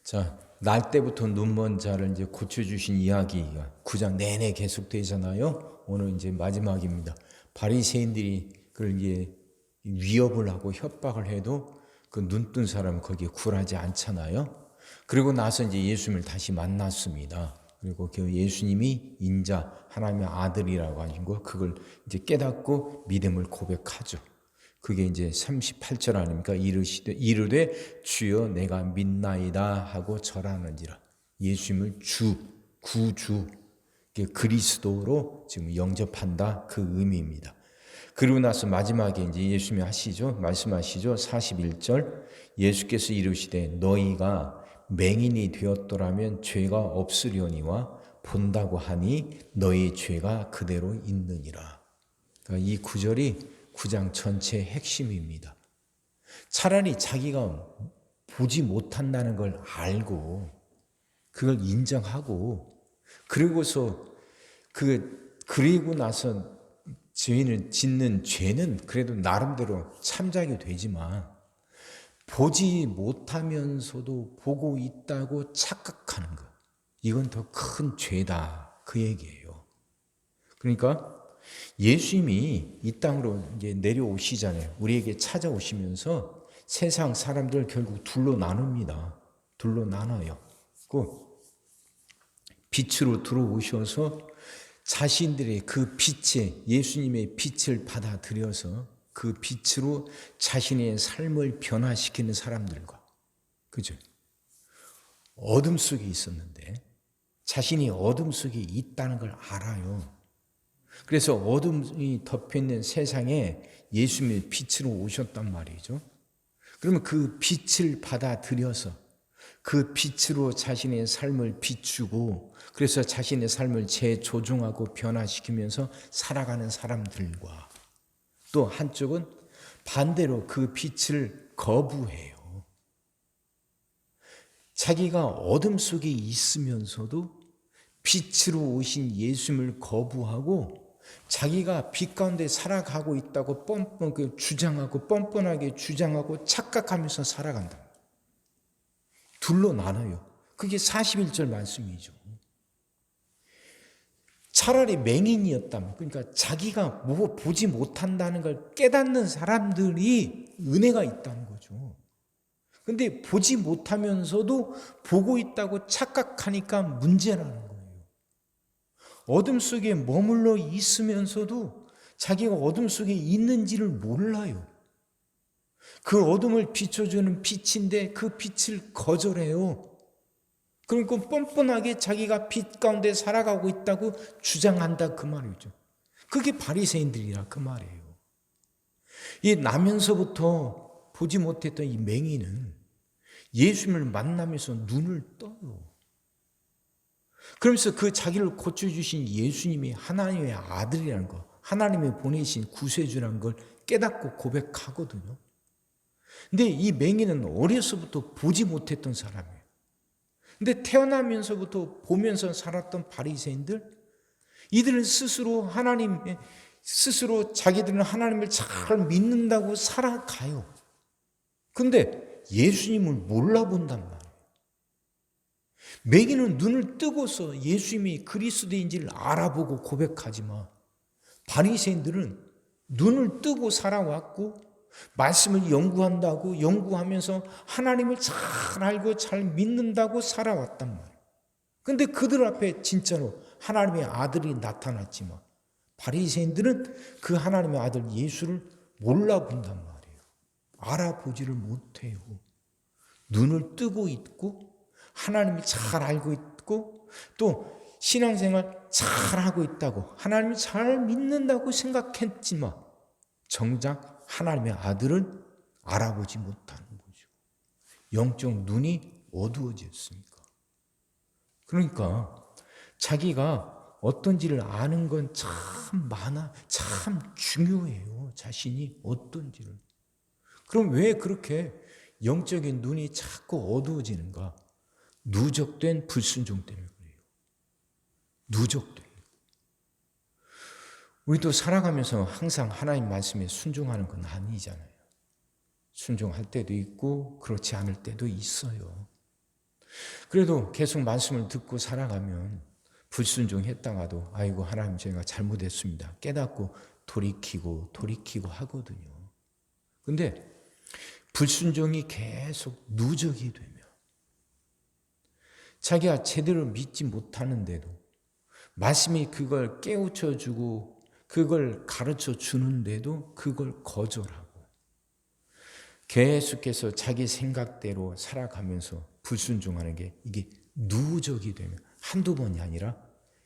자, 날 때부터 눈먼 자를 이제 고쳐주신 이야기가 9장 내내 계속되잖아요. 오늘 이제 마지막입니다. 바리새인들이 그걸 이제 위협을 하고 협박을 해도 그 눈뜬 사람은 거기에 굴하지 않잖아요. 그리고 나서 이제 예수님을 다시 만났습니다. 그리고 그 예수님이 인자 하나님의 아들이라고 하신 거 그걸 이제 깨닫고 믿음을 고백하죠. 그게 이제 38절 아닙니까? 이르되 주여 내가 믿나이다 하고 절하는지라. 예수님을 주, 구주, 그리스도로 지금 영접한다 그 의미입니다. 그리고 나서 마지막에 이제 예수님이 말씀하시죠. 41절 예수께서 이르시되 너희가 맹인이 되었더라면 죄가 없으려니와 본다고 하니 너희 죄가 그대로 있느니라. 그러니까 이 구절이 9장 전체의 핵심입니다. 차라리 자기가 보지 못한다는 걸 알고 그걸 인정하고 그리고 나서 죄인을 짓는 죄는 그래도 나름대로 참작이 되지만 보지 못하면서도 보고 있다고 착각하는 것, 이건 더 큰 죄다 그 얘기예요. 그러니까 예수님이 이 땅으로 이제 내려오시잖아요. 우리에게 찾아오시면서 세상 사람들 결국 둘로 나눕니다. 둘로 나눠요. 빛으로 들어오셔서 자신들의 그 빛에 예수님의 빛을 받아들여서 그 빛으로 자신의 삶을 변화시키는 사람들과, 그죠? 어둠 속에 있었는데 자신이 어둠 속에 있다는 걸 알아요. 그래서 어둠이 덮여있는 세상에 예수님의 빛으로 오셨단 말이죠. 그러면 그 빛을 받아들여서 그 빛으로 자신의 삶을 비추고 그래서 자신의 삶을 재조정하고 변화시키면서 살아가는 사람들과 또 한쪽은 반대로 그 빛을 거부해요. 자기가 어둠 속에 있으면서도 빛으로 오신 예수님을 거부하고 자기가 빛 가운데 살아가고 있다고 뻔뻔하게 주장하고 착각하면서 살아간다. 둘로 나눠요. 그게 41절 말씀이죠. 차라리 맹인이었다면, 그러니까 자기가 보지 못한다는 걸 깨닫는 사람들이 은혜가 있다는 거죠. 근데 보지 못하면서도 보고 있다고 착각하니까 문제라는 거예요. 어둠 속에 머물러 있으면서도 자기가 어둠 속에 있는지를 몰라요. 그 어둠을 비춰주는 빛인데 그 빛을 거절해요. 그러니까 뻔뻔하게 자기가 빛 가운데 살아가고 있다고 주장한다 그 말이죠. 그게 바리새인들이라 그 말이에요. 이 나면서부터 보지 못했던 이 맹인은 예수님을 만나면서 눈을 떠요. 그러면서 그 자기를 고쳐주신 예수님이 하나님의 아들이라는 거, 하나님이 보내신 구세주라는 걸 깨닫고 고백하거든요. 근데 이 맹인은 어려서부터 보지 못했던 사람이에요. 근데 태어나면서부터 보면서 살았던 바리새인들, 이들은 스스로 자기들은 하나님을 잘 믿는다고 살아가요. 근데 예수님을 몰라본단 말이에요. 맹인은 눈을 뜨고서 예수님이 그리스도인지를 알아보고 고백하지만 바리새인들은 눈을 뜨고 살아왔고 말씀을 연구하면서 하나님을 잘 알고 잘 믿는다고 살아왔단 말이에요. 근데 그들 앞에 진짜로 하나님의 아들이 나타났지만 바리새인들은 그 하나님의 아들 예수를 몰라본단 말이에요. 알아보지를 못해요. 눈을 뜨고 있고 하나님을 잘 알고 있고 또 신앙생활 잘하고 있다고 하나님을 잘 믿는다고 생각했지만 정작 하나님의 아들을 알아보지 못하는 거죠. 영적 눈이 어두워졌으니까. 그러니까 자기가 어떤지를 아는 건 참 많아, 참 중요해요. 자신이 어떤지를. 그럼 왜 그렇게 영적인 눈이 자꾸 어두워지는가? 누적된 불순종 때문에 그래요. 누적된. 우리도 살아가면서 항상 하나님 말씀에 순종하는 건 아니잖아요. 순종할 때도 있고 그렇지 않을 때도 있어요. 그래도 계속 말씀을 듣고 살아가면 불순종했다가도 아이고 하나님 제가 잘못했습니다. 깨닫고 돌이키고 하거든요. 근데 불순종이 계속 누적이 되면 자기가 제대로 믿지 못하는데도 말씀이 그걸 깨우쳐 주고 그걸 가르쳐 주는데도 그걸 거절하고 계속해서 자기 생각대로 살아가면서 불순종하는 게 이게 누적이 되면 한두 번이 아니라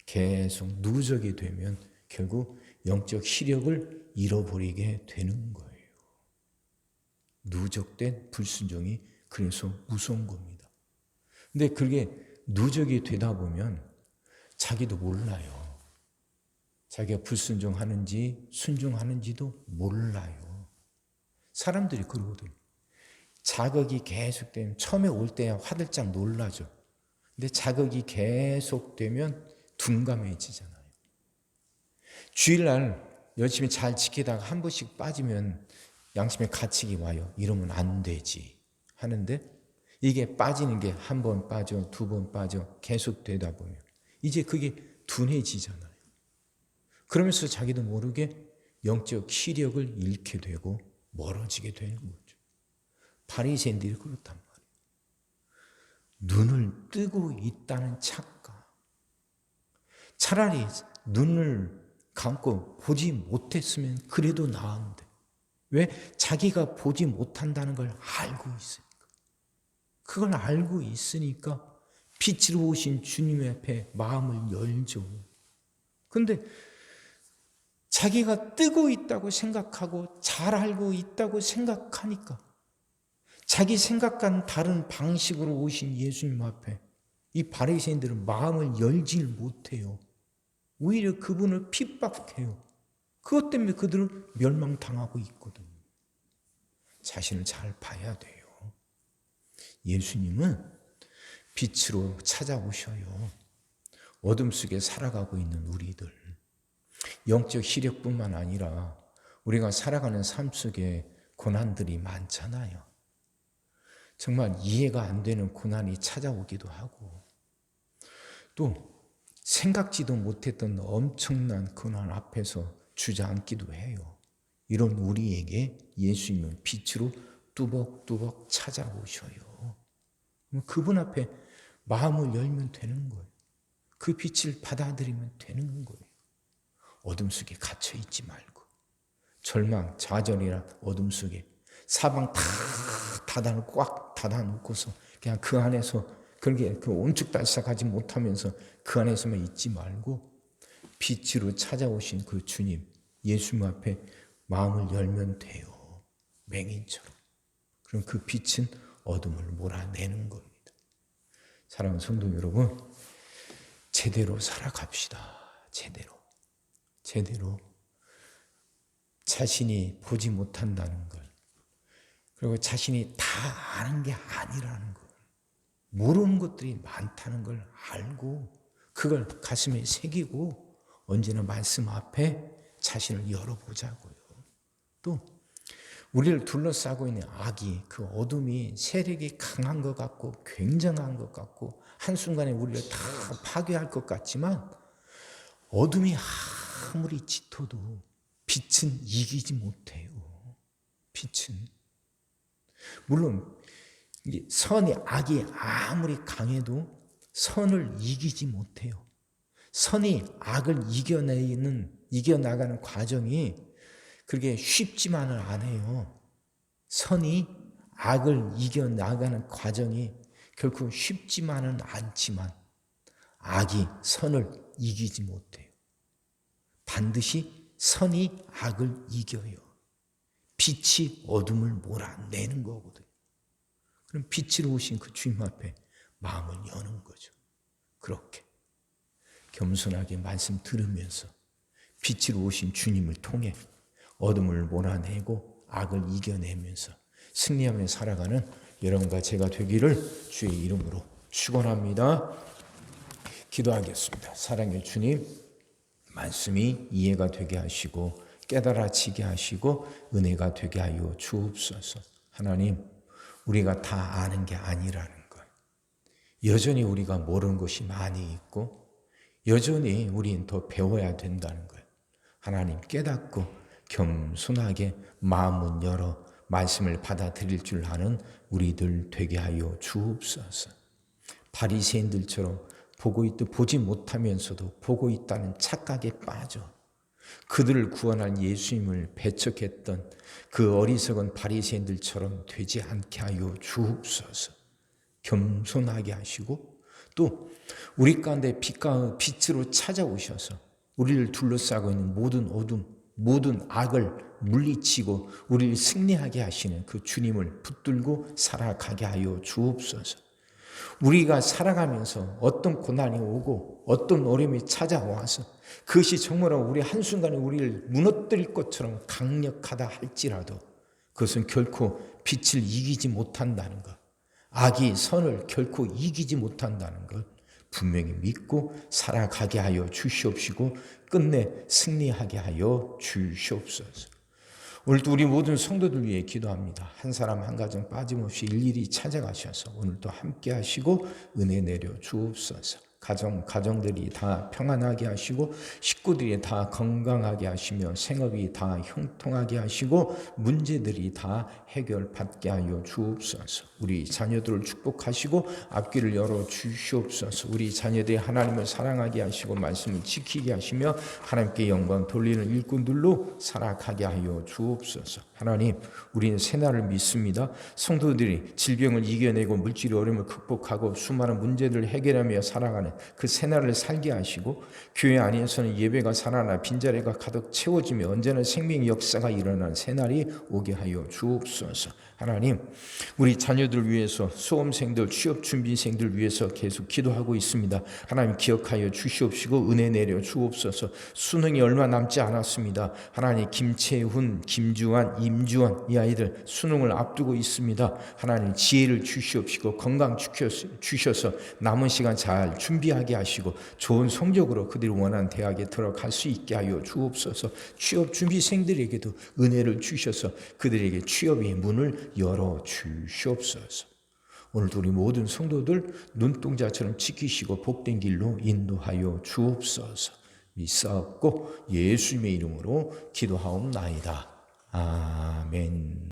계속 누적이 되면 결국 영적 시력을 잃어버리게 되는 거예요. 누적된 불순종이 그래서 무서운 겁니다. 근데 그게 누적이 되다 보면 자기도 몰라요. 자기가 불순종하는지 순종하는지도 몰라요. 사람들이 그러거든요. 자극이 계속되면 처음에 올 때야 화들짝 놀라죠. 근데 자극이 계속되면 둔감해지잖아요. 주일날 열심히 잘 지키다가 한 번씩 빠지면 양심의 가책이 와요. 이러면 안 되지 하는데 이게 빠지는 게 한 번 빠져, 두 번 빠져 계속 되다 보면 이제 그게 둔해지잖아요. 그러면서 자기도 모르게 영적 시력을 잃게 되고 멀어지게 되는 거죠. 바리새인들이 그렇단 말이에요. 눈을 뜨고 있다는 착각. 차라리 눈을 감고 보지 못했으면 그래도 나은데 왜? 자기가 보지 못한다는 걸 알고 있으니까. 그걸 알고 있으니까 빛으로 오신 주님 앞에 마음을 열죠. 근데 자기가 뜨고 있다고 생각하고 잘 알고 있다고 생각하니까 자기 생각과는 다른 방식으로 오신 예수님 앞에 이 바리새인들은 마음을 열질 못해요. 오히려 그분을 핍박해요. 그것 때문에 그들은 멸망당하고 있거든요. 자신을 잘 봐야 돼요. 예수님은 빛으로 찾아오셔요. 어둠 속에 살아가고 있는 우리들. 영적 시력뿐만 아니라 우리가 살아가는 삶 속에 고난들이 많잖아요. 정말 이해가 안 되는 고난이 찾아오기도 하고 또 생각지도 못했던 엄청난 고난 앞에서 주저앉기도 해요. 이런 우리에게 예수님은 빛으로 뚜벅뚜벅 찾아오셔요. 그분 앞에 마음을 열면 되는 거예요. 그 빛을 받아들이면 되는 거예요. 어둠 속에 갇혀 있지 말고 절망, 좌절이란 어둠 속에 사방 다 닫아놓고 꽉 닫아놓고서 그냥 그 안에서 그렇게 그 온축달싹하지 못하면서 그 안에서만 있지 말고 빛으로 찾아오신 그 주님 예수님 앞에 마음을 열면 돼요. 맹인처럼. 그럼 그 빛은 어둠을 몰아내는 겁니다. 사랑하는 성도 여러분, 제대로 살아갑시다. 제대로 자신이 보지 못한다는 걸 그리고 자신이 다 아는 게 아니라는 걸 모르는 것들이 많다는 걸 알고 그걸 가슴에 새기고 언제나 말씀 앞에 자신을 열어보자고요. 또 우리를 둘러싸고 있는 악이 그 어둠이 세력이 강한 것 같고 굉장한 것 같고 한순간에 우리를 다 파괴할 것 같지만 어둠이 아무리 짙어도 빛은 이기지 못해요. 빛은 물론 선이 악이 아무리 강해도 선을 이기지 못해요. 선이 악을 이겨나가는 과정이 그렇게 쉽지만은 않아요. 선이 악을 이겨나가는 과정이 결코 쉽지만은 않지만 악이 선을 이기지 못해요. 반드시 선이 악을 이겨요. 빛이 어둠을 몰아내는 거거든요. 그럼 빛으로 오신 그 주님 앞에 마음을 여는 거죠. 그렇게 겸손하게 말씀 들으면서 빛으로 오신 주님을 통해 어둠을 몰아내고 악을 이겨내면서 승리하며 살아가는 여러분과 제가 되기를 주의 이름으로 축원합니다. 기도하겠습니다. 사랑의 주님, 말씀이 이해가 되게 하시고 깨달아지게 하시고 은혜가 되게 하여 주옵소서. 하나님, 우리가 다 아는 게 아니라는 것, 여전히 우리가 모르는 것이 많이 있고 여전히 우리는 더 배워야 된다는 거예요. 하나님 깨닫고 겸손하게 마음을 열어 말씀을 받아들일 줄 아는 우리들 되게 하여 주옵소서. 바리새인들처럼 보지 못하면서도 보고 있다는 착각에 빠져 그들을 구원할 예수님을 배척했던 그 어리석은 바리새인들처럼 되지 않게 하여 주옵소서. 겸손하게 하시고 또 우리 가운데 빛으로 찾아오셔서 우리를 둘러싸고 있는 모든 어둠, 모든 악을 물리치고 우리를 승리하게 하시는 그 주님을 붙들고 살아가게 하여 주옵소서. 우리가 살아가면서 어떤 고난이 오고 어떤 어려움이 찾아와서 그것이 정말 우리 한순간에 우리를 무너뜨릴 것처럼 강력하다 할지라도 그것은 결코 빛을 이기지 못한다는 것, 악이 선을 결코 이기지 못한다는 것 분명히 믿고 살아가게 하여 주시옵시고 끝내 승리하게 하여 주시옵소서. 오늘도 우리 모든 성도들 위해 기도합니다. 한 사람 한 가정 빠짐없이 일일이 찾아가셔서 오늘도 함께 하시고 은혜 내려 주옵소서. 가정들이 다 평안하게 하시고 식구들이 다 건강하게 하시며 생업이 다 형통하게 하시고 문제들이 다 해결받게 하여 주옵소서. 우리 자녀들을 축복하시고 앞길을 열어 주시옵소서. 우리 자녀들이 하나님을 사랑하게 하시고 말씀을 지키게 하시며 하나님께 영광 돌리는 일꾼들로 살아가게 하여 주옵소서. 하나님, 우리는 새날을 믿습니다. 성도들이 질병을 이겨내고 물질의 어려움을 극복하고 수많은 문제들을 해결하며 살아가는 그 새날을 살게 하시고 교회 안에서는 예배가 살아나 빈자리가 가득 채워지며 언제나 생명의 역사가 일어나는 새날이 오게 하여 주옵소서. 하나님, 우리 자녀들 위해서 수험생들, 취업준비생들 위해서 계속 기도하고 있습니다. 하나님 기억하여 주시옵시고 은혜 내려 주옵소서. 수능이 얼마 남지 않았습니다. 하나님, 김채훈, 김주환, 임주원 이 아이들 수능을 앞두고 있습니다. 하나님 지혜를 주시옵시고 건강 주셔서 남은 시간 잘 준비하게 하시고 좋은 성적으로 그들이 원하는 대학에 들어갈 수 있게 하여 주옵소서. 취업준비생들에게도 은혜를 주셔서 그들에게 취업의 문을 열어 주시옵소서. 오늘도 우리 모든 성도들 눈동자처럼 지키시고 복된 길로 인도하여 주옵소서. 믿사옵고 예수님의 이름으로 기도하옵나이다. 아멘.